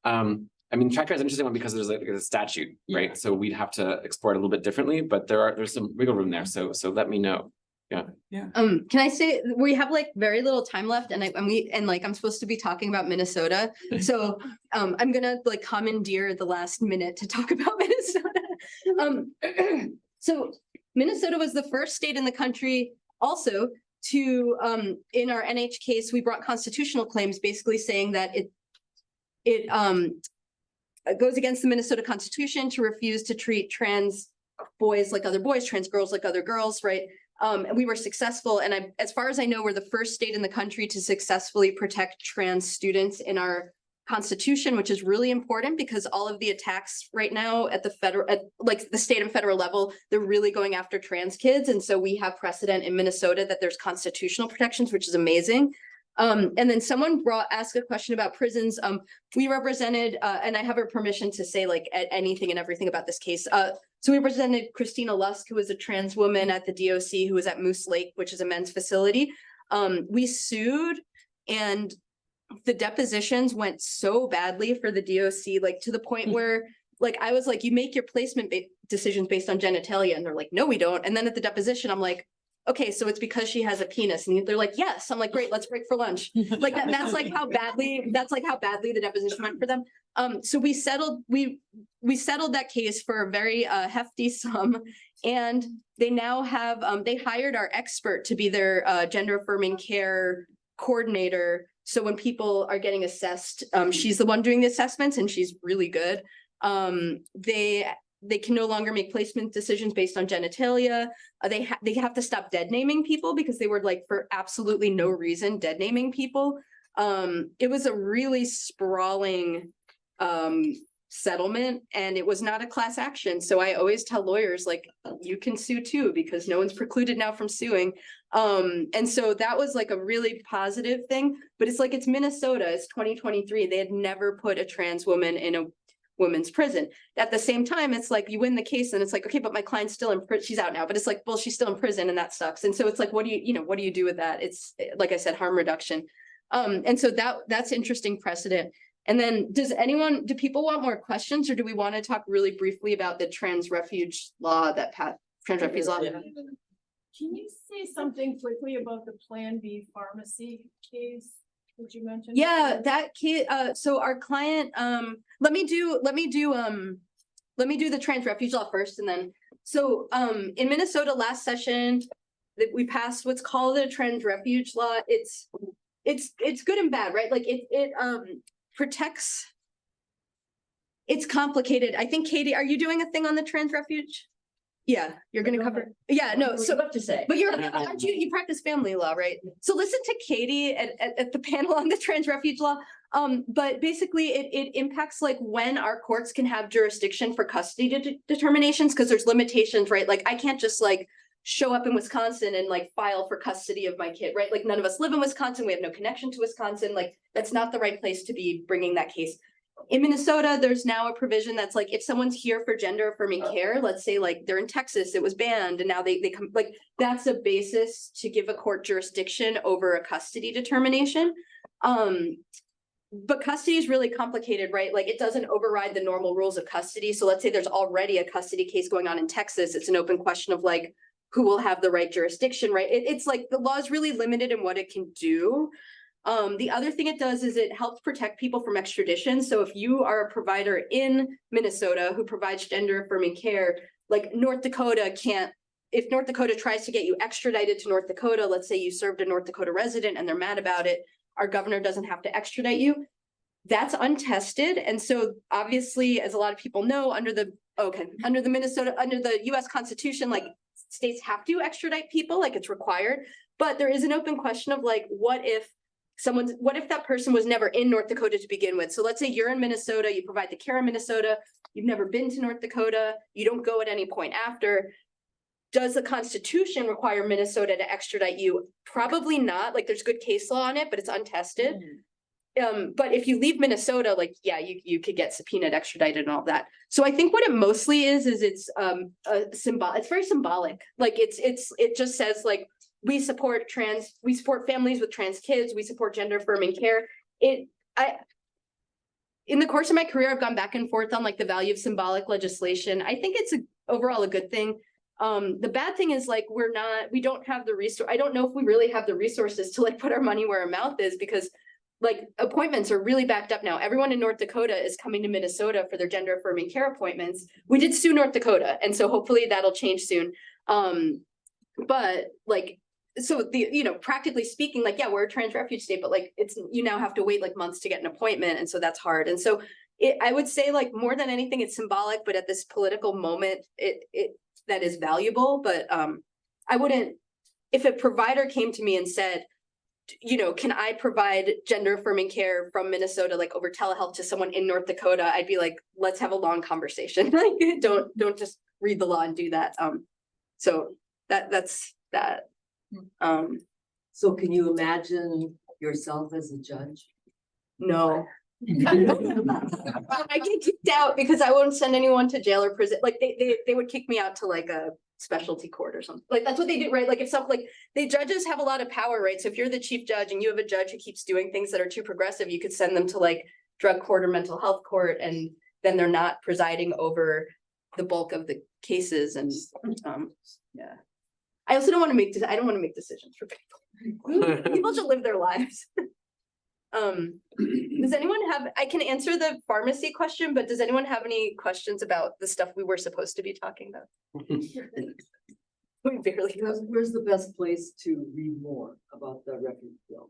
I mean, TRICARE is an interesting one because there's like a statute, right? So we'd have to explore it a little bit differently, but there's some wiggle room there. So let me know. Can I say, we have like very little time left and I'm supposed to be talking about Minnesota. So, I'm gonna like commandeer the last minute to talk about Minnesota. So Minnesota was the first state in the country also to, in our NH case, we brought constitutional claims basically saying that it goes against the Minnesota Constitution to refuse to treat trans boys like other boys, trans girls like other girls, right? And we were successful. And as far as I know, we're the first state in the country to successfully protect trans students in our Constitution, which is really important because all of the attacks right now at the federal, like the state and federal level, they're really going after trans kids. And so we have precedent in Minnesota that there's constitutional protections, which is amazing. And then someone asked a question about prisons. We represented, and I have her permission to say like anything and everything about this case. So we represented Christina Lusk, who was a trans woman at the DOC who was at Moose Lake, which is a men's facility. We sued and the depositions went so badly for the DOC, like to the point where like, I was like, you make your placement decisions based on genitalia. And they're like, no, we don't. And then at the deposition, I'm like, okay, so it's because she has a penis. And they're like, yes. I'm like, great, let's break for lunch. Like that's like how badly the deposition went for them. So we settled that case for a very hefty sum. And they now have, they hired our expert to be their gender affirming care coordinator. So when people are getting assessed, she's the one doing the assessments and she's really good. They can no longer make placement decisions based on genitalia. They have to stop dead naming people because they were like for absolutely no reason dead naming people. It was a really sprawling settlement and it was not a class action. So I always tell lawyers like you can sue too because no one's precluded now from suing. And so that was like a really positive thing, but it's like it's Minnesota, it's 2023. They had never put a trans woman in a women's prison. At the same time, it's like you win the case and it's like, okay, but my client's still in prison. She's out now, but it's like, well, she's still in prison and that sucks. And so it's like, what do you do with that? It's like I said, harm reduction. And so that's interesting precedent. And then do people want more questions or do we want to talk really briefly about the trans refuge law trans refuge law? Can you say something quickly about the Plan B pharmacy case? Did you mention? Yeah, that kid, so our client, let me do the trans refuge law first and then, so, in Minnesota last session, that we passed what's called a trans refuge law. It's good and bad, right? Like it protects, it's complicated. I think Katie, are you doing a thing on the trans refuge? Yeah, you're gonna cover, yeah, no, so what to say. but aren't you practice family law, right? So listen to Katie at the panel on the trans refuge law. But basically it impacts like when our courts can have jurisdiction for custody determinations, because there's limitations, right? Like I can't just like show up in Wisconsin and like file for custody of my kid, right? Like none of us live in Wisconsin. We have no connection to Wisconsin. Like that's not the right place to be bringing that case. In Minnesota, there's now a provision that's like, if someone's here for gender affirming care, let's say like they're in Texas, it was banned and now they come, like that's a basis to give a court jurisdiction over a custody determination. But custody is really complicated, right? Like it doesn't override the normal rules of custody. So let's say there's already a custody case going on in Texas. It's an open question of like, who will have the right jurisdiction, right? It's like the law is really limited in what it can do. The other thing it does is it helps protect people from extradition. So if you are a provider in Minnesota who provides gender affirming care, like North Dakota can't if North Dakota tries to get you extradited to North Dakota, let's say you served a North Dakota resident and they're mad about it, our governor doesn't have to extradite you. That's untested. And so obviously, as a lot of people know, under the US Constitution, like states have to extradite people, like it's required. But there is an open question of like, what if that person was never in North Dakota to begin with? So let's say you're in Minnesota, you provide the care in Minnesota, you've never been to North Dakota, you don't go at any point after. Does the Constitution require Minnesota to extradite you? Probably not. Like there's good case law on it, but it's untested. But if you leave Minnesota, like, yeah, you could get subpoenaed, extradited and all that. So I think what it mostly is it's it's very symbolic. Like it just says like, we support families with trans kids, we support gender affirming care. In the course of my career, I've gone back and forth on like the value of symbolic legislation. I think it's overall a good thing. The bad thing is like, we don't have the resource. I don't know if we really have the resources to like put our money where our mouth is, because like appointments are really backed up now. Everyone in North Dakota is coming to Minnesota for their gender affirming care appointments. We did sue North Dakota, and so hopefully that'll change soon. But like, so practically speaking, like, yeah, we're a trans refuge state, but like you now have to wait like months to get an appointment. And so that's hard. And so I would say like more than anything, it's symbolic, but at this political moment, that is valuable. But I wouldn't, if a provider came to me and said, can I provide gender affirming care from Minnesota, like over telehealth to someone in North Dakota? I'd be like, let's have a long conversation. Like, don't just read the law and do that. So that's that. So can you imagine yourself as a judge? No. I get kicked out because I won't send anyone to jail or prison. Like they would kick me out to like a specialty court or something. Like that's what they do, right? Like if something like the judges have a lot of power, right? So if you're the chief judge and you have a judge who keeps doing things that are too progressive, you could send them to like drug court or mental health court, and then they're not presiding over the bulk of the cases. And yeah. I also don't want to make decisions for people. People should live their lives. Does anyone have, I can answer the pharmacy question, but does anyone have any questions about the stuff we were supposed to be talking about? We barely know. Where's the best place to read more about the refuge bill?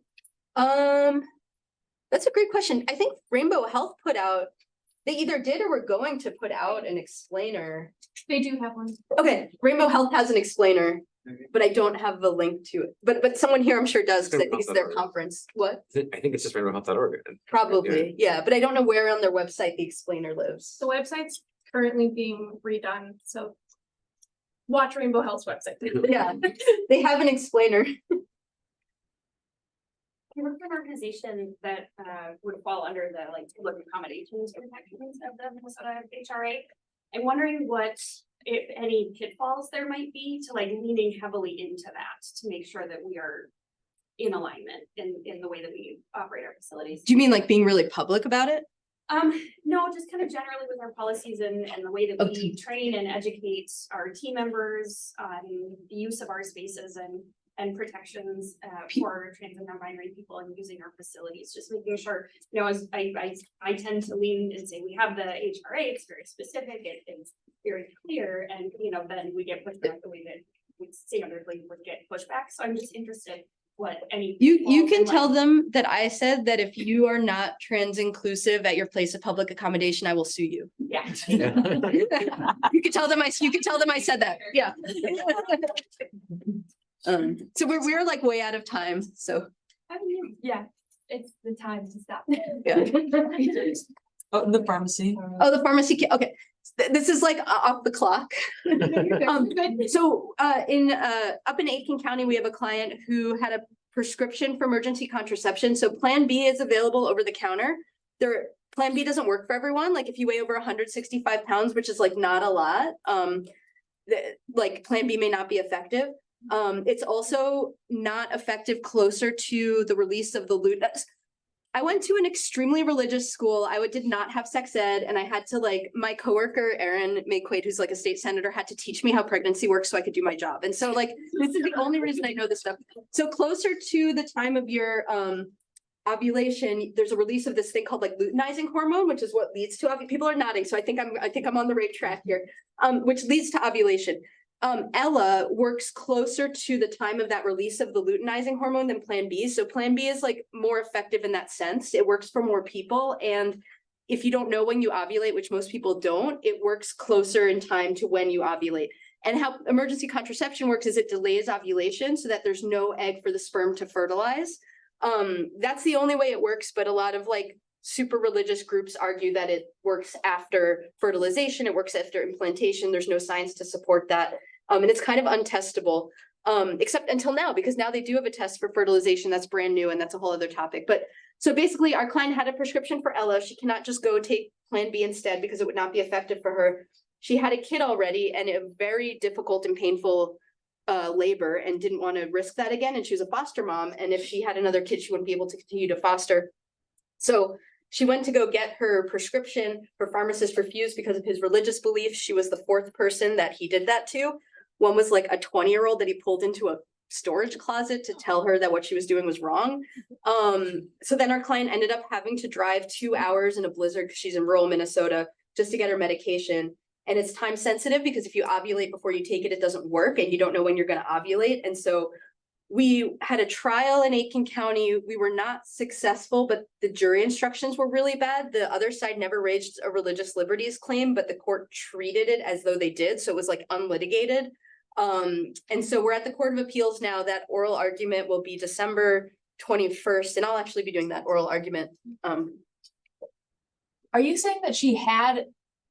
That's a great question. I think Rainbow Health put out, they either did or were going to put out an explainer. They do have one. Okay, Rainbow Health has an explainer, but I don't have the link to it. But someone here I'm sure does, because I think it's their conference. What? I think it's just rainbowhealth.org. Probably, yeah, but I don't know where on their website the explainer lives. The website's currently being redone, so watch Rainbow Health's website. Yeah, they have an explainer. I work for an organization that would fall under the like public accommodations protections of the Minnesota HRA. I'm wondering what, if any, pitfalls there might be to like leaning heavily into that to make sure that we are in alignment in the way that we operate our facilities. Do you mean like being really public about it? No, just kind of generally with our policies and the way that we train and educate our team members on the use of our spaces and protections for trans and non-binary people and using our facilities, just making sure, as I tend to lean and say we have the HRA, it's very specific, it's very clear, and then we get pushback the way that we standardly would get pushback. So I'm just interested what any you can tell them that I said that if you are not trans inclusive at your place of public accommodation, I will sue you. Yeah. You could tell them I said that. Yeah. So we're like way out of time. So Yeah, it's the time to stop. yeah. Oh, the pharmacy. Oh, the pharmacy. Okay. This is like off the clock. So in up in Aiken County, we have a client who had a prescription for emergency contraception. So Plan B is available over the counter. Plan B doesn't work for everyone. Like if you weigh over 165 pounds, which is like not a lot, like Plan B may not be effective. It's also not effective closer to the release of the loot. I went to an extremely religious school. I did not have sex ed, and I had to my coworker, Erin May-Quaid, who's like a state senator, had to teach me how pregnancy works so I could do my job. And so this is the only reason I know this stuff. So closer to the time of your ovulation, there's a release of this thing called luteinizing hormone, which is what leads to people are nodding. So I think I'm on the right track here, which leads to ovulation. Ella works closer to the time of that release of the luteinizing hormone than Plan B. So Plan B is like more effective in that sense. It works for more people. And if you don't know when you ovulate, which most people don't, it works closer in time to when you ovulate. And how emergency contraception works is it delays ovulation so that there's no egg for the sperm to fertilize. That's the only way it works, but a lot of like super religious groups argue that it works after fertilization, it works after implantation. There's no science to support that. And it's kind of untestable, except until now, because now they do have a test for fertilization that's brand new, and that's a whole other topic. But so basically our client had a prescription for Ella. She cannot just go take Plan B instead because it would not be effective for her. She had a kid already and a very difficult and painful labor and didn't want to risk that again. And she was a foster mom. And if she had another kid, she wouldn't be able to continue to foster. So she went to go get her prescription. Her pharmacist refused because of his religious beliefs. She was the fourth person that he did that to. One was like a 20-year-old that he pulled into a storage closet to tell her that what she was doing was wrong. So then our client ended up having to drive 2 hours in a blizzard because she's in rural Minnesota just to get her medication. And it's time sensitive because if you ovulate before you take it, it doesn't work and you don't know when you're going to ovulate. And so we had a trial in Aiken County. We were not successful, but the jury instructions were really bad. The other side never raised a religious liberties claim, but the court treated it as though they did. So it was like unlitigated. And so we're at the Court of Appeals now. That oral argument will be December 21st, and I'll actually be doing that oral argument. Are you saying that she had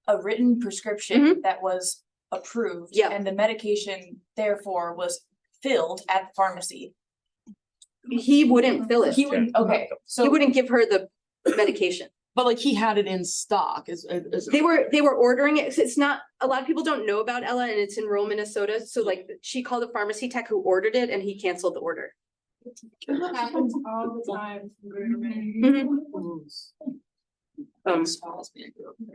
a written prescription that was approved? Yeah. And the medication therefore was filled at the pharmacy? He wouldn't fill it. He wouldn't, okay, He so, wouldn't give her the medication. But like he had it in stock They were ordering it. It's not, a lot of people don't know about Ella and it's in rural Minnesota. So like she called a pharmacy tech who ordered it and he canceled the order. It happens all the time.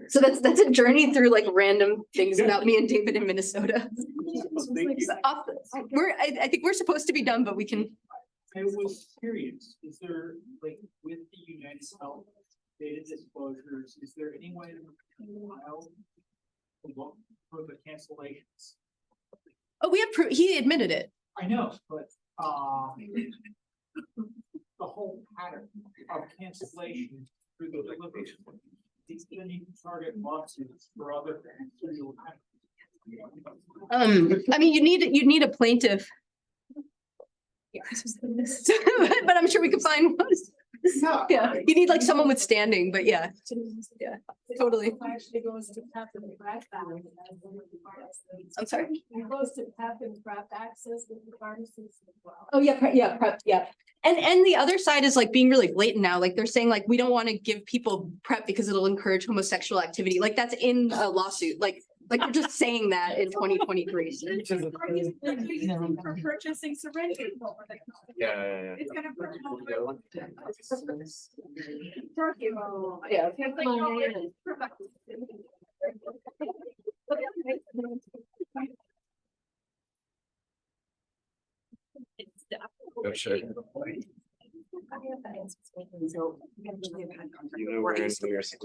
So that's a journey through like random things about me and David in Minnesota. I think we're supposed to be done, but we can. I was curious, is there, like, with the United Health data disclosures, is there any way to file for the cancellations? Oh, we have he admitted it. I know, but the whole pattern of cancellation through the deliberation, it's gonna need to target lawsuits for other things. I mean, you'd need a plaintiff. Yeah. But I'm sure we could find one. Yeah, you need like someone with standing, but yeah, totally. Actually goes to PEP and PrEP. I'm sorry. It goes to PEP and PrEP access with the pharmacists as well. Oh, yeah, PrEP, yeah. And the other side is like being really blatant now. Like they're saying like, we don't want to give people PrEP because it'll encourage homosexual activity. Like that's in a lawsuit. Like we're just saying that in 2023. For purchasing syringes. Yeah. It's gonna promote. Yeah. Oh, sure. You know, we're in New York City.